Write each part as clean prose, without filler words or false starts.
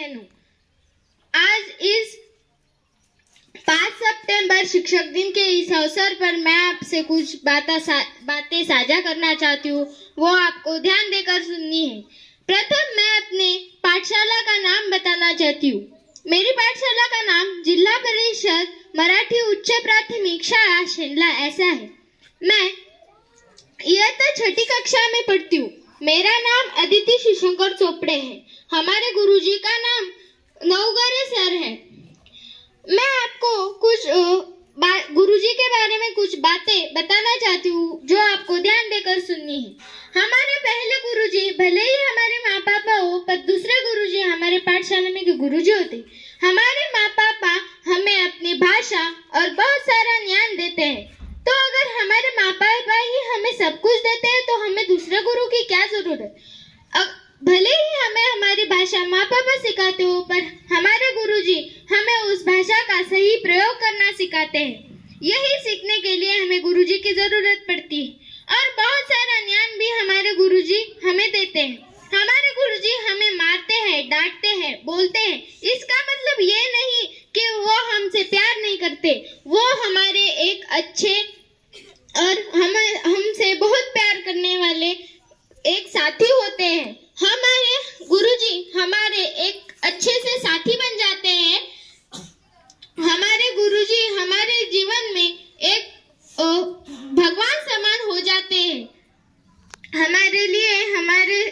बहनों, आज इस 5 सितंबर शिक्षक दिन के इस अवसर पर मैं आपसे कुछ बातें साझा करना चाहती हूँ। वो आपको ध्यान देकर सुननी है। प्रथम मैं अपने पाठशाला का नाम बताना चाहती हूँ। मेरी पाठशाला का नाम जिला परिषद मराठी उच्च प्राथमिक शाळा शेंडला ऐसा है। मैं इयत्ता 6ठी कक्षा में पढ़ती हूँ। मेरा नाम अदिति शिशंकर चोपड़े है। हमारे गुरुजी का नाम नवगरे सर है। मैं आपको कुछ गुरुजी के बारे में कुछ बातें बताना चाहती हूँ जो आपको ध्यान देकर सुननी है। हमारे पहले गुरुजी भले ही हमारे माँ पापा हो, पर दूसरे गुरुजी हमारे पाठशाला में के गुरुजी होते। हमारे माँ पापा हमें अपनी भाषा और बहुत सारा ज्ञान देते हैं। तो अगर हमारे माँ पापा ही हमें सब कुछ देते हैं तो हमें दूसरे गुरु की क्या जरूरत? भले ही हमें हमारी भाषा माँ पापा सिखाते हो, पर हमारे गुरुजी हमें उस भाषा का सही प्रयोग करना सिखाते हैं। यही सीखने के लिए हमें गुरुजी की जरूरत पड़ती है और बहुत सारा ज्ञान भी हमारे गुरुजी हमें देते हैं। हमारे गुरुजी हमें मारते हैं, डांटते हैं, बोलते हैं। इसका मतलब ये नहीं कि वो हमसे प्यार नहीं करते। वो हमारे एक अच्छे और हमसे बहुत प्यार करने वाले एक साथी होते हैं। हमारे गुरुजी हमारे एक अच्छे से साथी बन जाते हैं। हमारे गुरुजी हमारे जीवन में एक भगवान समान हो जाते हैं। हमारे लिए हमारे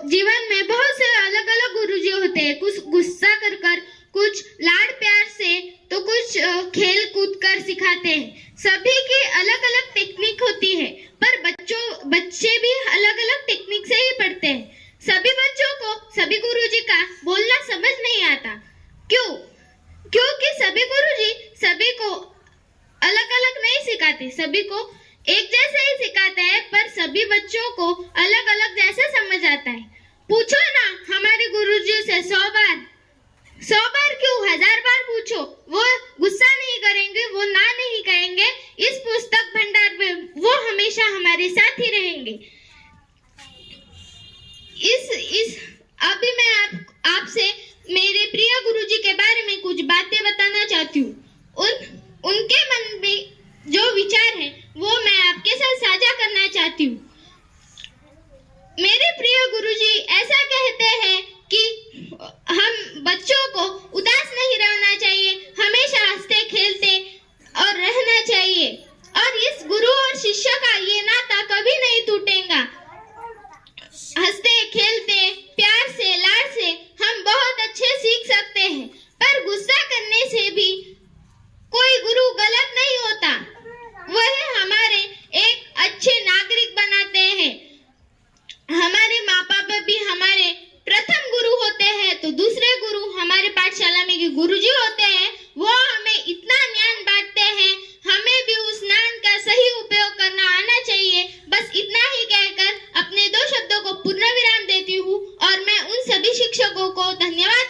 जीवन में बहुत से अलग अलग गुरुजी होते हैं। कुछ गुस्सा कर कर, कुछ लाड प्यार से, तो कुछ खेल कूद कर सिखाते हैं। सभी की अलग अलग टेक्निक होती है, पर बच्चे भी अलग अलग टेक्निक से ही पढ़ते हैं। सभी बच्चों को सभी गुरुजी का बोलना समझ नहीं आता। क्यों? क्योंकि सभी गुरुजी सभी को अलग अलग नहीं सिखाते, सभी को एक जैसे ही सिखाते हैं, पर सभी बच्चों को अलग अलग जैसे समझ आता है। पूछो ना हमारे गुरुजी से 100 बार क्यों, 1000 बार पूछो, वो गुस्सा नहीं करेंगे, वो ना नहीं कहेंगे। इस पुस्तक भंडार में वो हमेशा हमारे साथ ही रहेंगे। अभी मैं आपसे मेरे प्रिय गुरुजी के बारे में कुछ बातें बताना चाहती हूँ। उनके मन में जो विचार है वो मैं आपके साथ साझा करना चाहती हूँ। मेरे प्रिय गुरुजी ऐसा कहते हैं कि हम बच्चों को उदास नहीं रहना चाहिए, हमेशा हंसते खेलते और रहना चाहिए, और इस गुरु और शिष्य का ये नाता कभी नहीं टूटेगा। हंसते खेलते प्यार से, लाड से हम बहुत अच्छे सीख सकते हैं, पर गुस्सा करने से भी कोई गुरु गलत नहीं होता। वह हमारे एक अच्छे नागरिक बनाते हैं। हमारे माँ बाप भी हमारे प्रथम गुरु होते हैं, तो दूसरे गुरु हमारे पाठशाला में के गुरुजी होते हैं। वो हमें इतना ज्ञान बांटते हैं, हमें भी उस ज्ञान का सही उपयोग करना आना चाहिए। बस इतना ही कहकर अपने 2 शब्दों को पूर्ण विराम देती हूँ और मैं उन सभी शिक्षकों को धन्यवाद